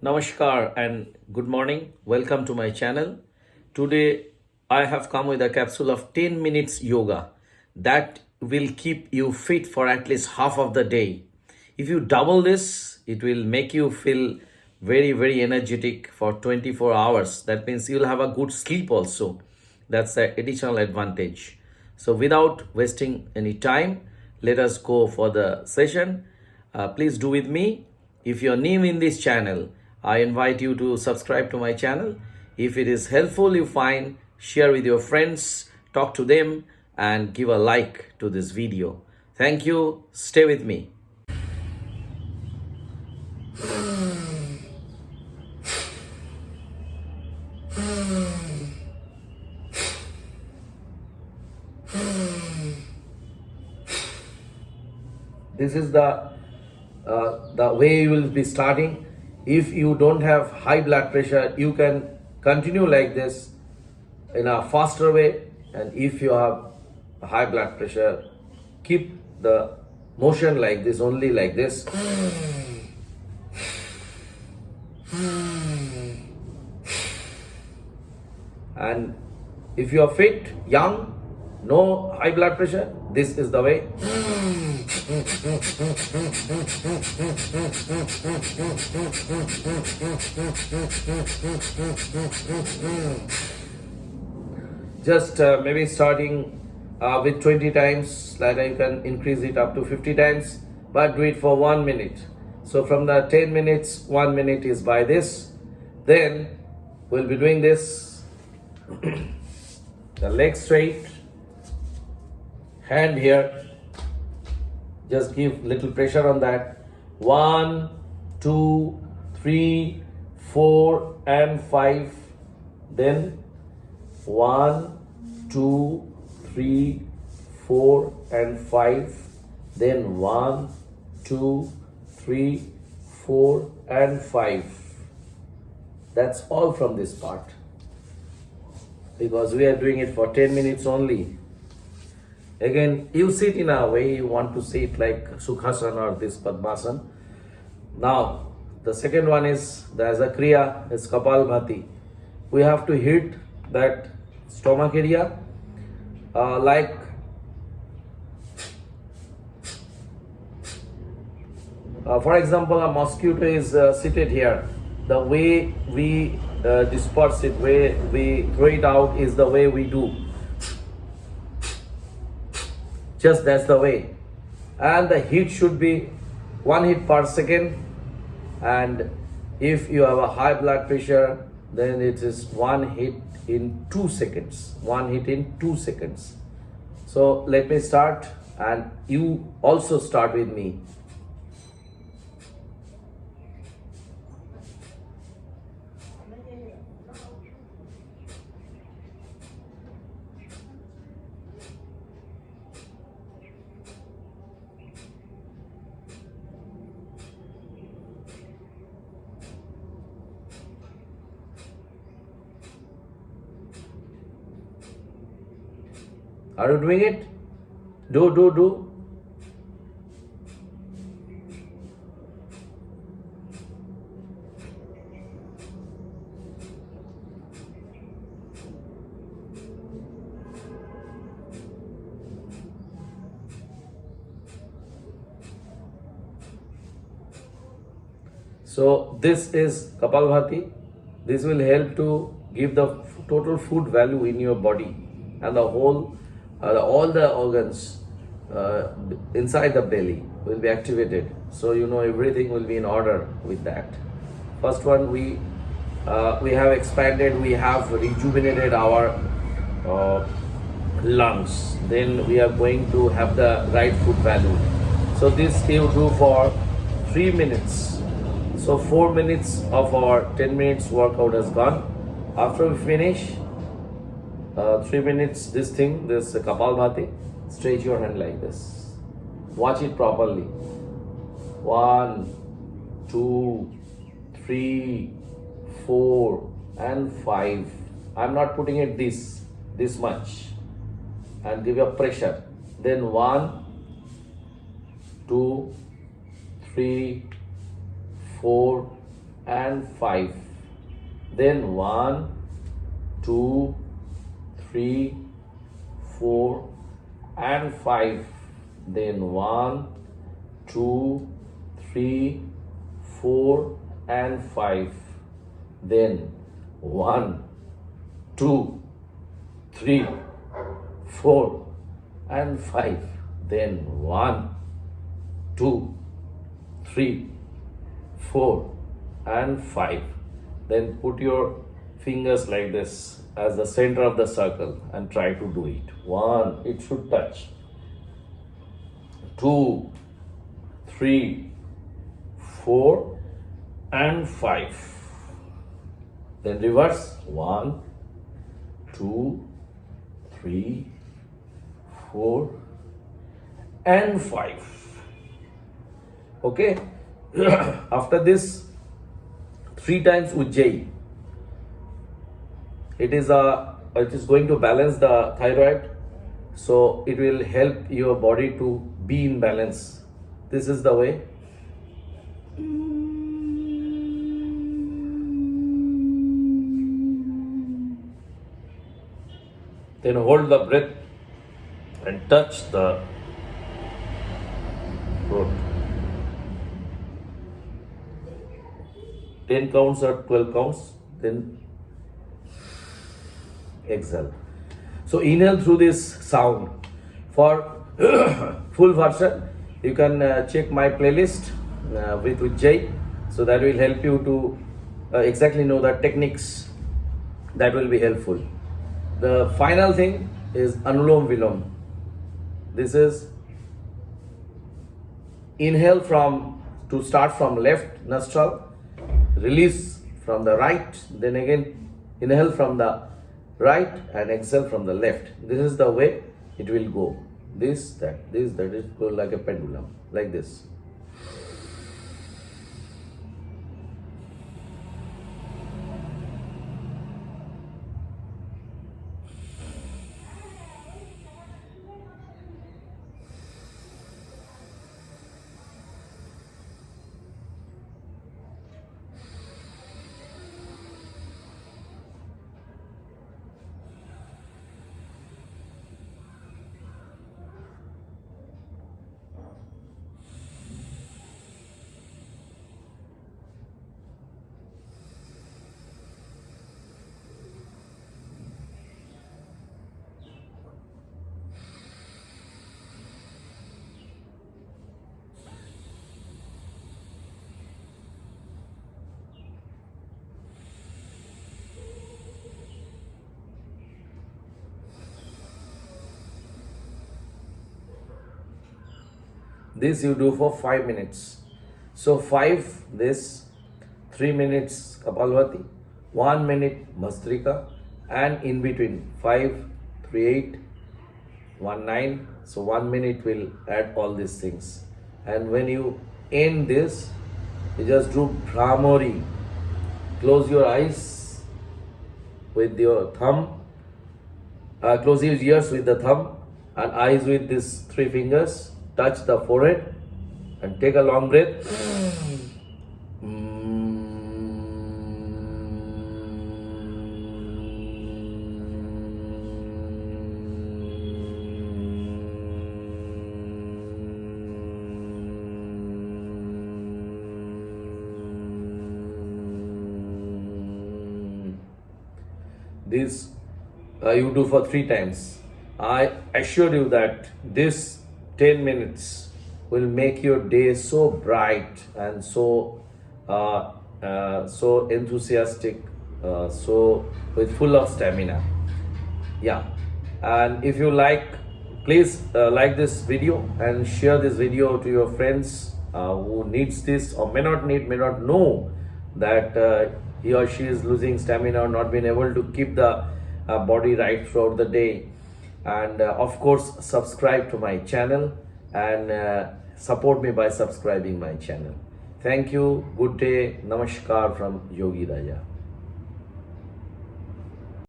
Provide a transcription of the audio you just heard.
Namaskar and good morning. Welcome to my channel. Today I have come with a capsule of 10 minutes yoga that will keep you fit for at least half of the day. If you double this, it will make you feel very energetic for 24 hours. That means you'll have a good sleep also. That's the additional advantage. So without wasting any time, let us go for the session. Please do with me. If you're new in this channel, I invite you to subscribe to my channel. If it is helpful, you find, share with your friends, talk to them, and give a like to this video. Thank you. Stay with me. This is the way you will be starting. If you don't have high blood pressure, you can continue like this in a faster way. And if you have high blood pressure, keep the motion like this, only like this. And if you are fit, young, no high blood pressure, this is the way. Just maybe starting with 20 times, later you can increase it up to 50 times, but do it for 1 minute. So from the 10 minutes, 1 minute is by this. Then we'll be doing this. The leg straight, hand here, just give little pressure on that. 1, 2, 3, 4 and 5. Then 1, 2, 3, 4 and 5. Then 1, 2, 3, 4 and 5. That's all from this part, because we are doing it for 10 minutes only. Again, you sit in a way you want to sit, like Sukhasana or this Padmasana. Now, the second one is, there's a Kriya, it's Kapalbhati. We have to hit that stomach area, like for example, a mosquito is seated here. The way we disperse it, way we throw it out is the way we do. Just that's the way. And the hit should be 1 hit per second. And if you have a high blood pressure, then it is 1 hit in 2 seconds. 1 hit in 2 seconds. So let me start, and you also start with me. Are you doing it? Do. So this is Kapalbhati. This will help to give the total food value in your body, and the whole all the organs inside the belly will be activated. So you know everything will be in order with that. First one, we have expanded, we have rejuvenated our lungs. Then we are going to have the right food value. So this you do for 3 minutes. So 4 minutes of our 10 minutes workout has gone. After we finish 3 minutes, this Kapalbhati, stretch your hand like this. Watch it properly. 1, 2, 3, 4 and 5. I'm not putting it this much, and give a pressure. Then 1, 2, 3, 4 and 5. Then 1, 2, 3, 4 and 5. Then 1, 2, 3, 4 and 5. Then 1, 2, 3, 4 and 5. Then 1, 2, 3, 4 and 5. Then put your fingers like this as the center of the circle and try to do it. 1, it should touch. 2, 3, 4 and 5. Then reverse. 1, 2, 3, 4 and 5. Okay. After this, 3 times Ujjai. It is going to balance the thyroid, so it will help your body to be in balance. This is the way. Then hold the breath and touch the throat. 10 counts or 12 counts, then exhale. So inhale through this sound. For full version, you can check my playlist with Ujjai, so that will help you to exactly know the techniques that will be helpful. The final thing is Anulom vilom. This is inhale to start from left nostril, release from the right, then again inhale from the right and exhale from the left. This is the way it will go. This, that, it goes like a pendulum, like this. This you do for 5 minutes. So 5 this, 3 minutes Kapalbhati, 1 minute Bhastrika, and in between 5, 3, 8, 1, 9. So 1 minute will add all these things. And when you end this, you just do Bhramari. Close your eyes with your thumb. Close your ears with the thumb and eyes with these 3 fingers. Touch the forehead and take a long breath. This you do for 3 times. I assure you that this 10 minutes will make your day so bright and so enthusiastic, so with full of stamina. Yeah, and if you like, please like this video and share this video to your friends who needs this or may not know that he or she is losing stamina or not being able to keep the body right throughout the day. And of course, subscribe to my channel and support me by subscribing my channel. Thank you. Good day. Namaskar from Yogi Raja.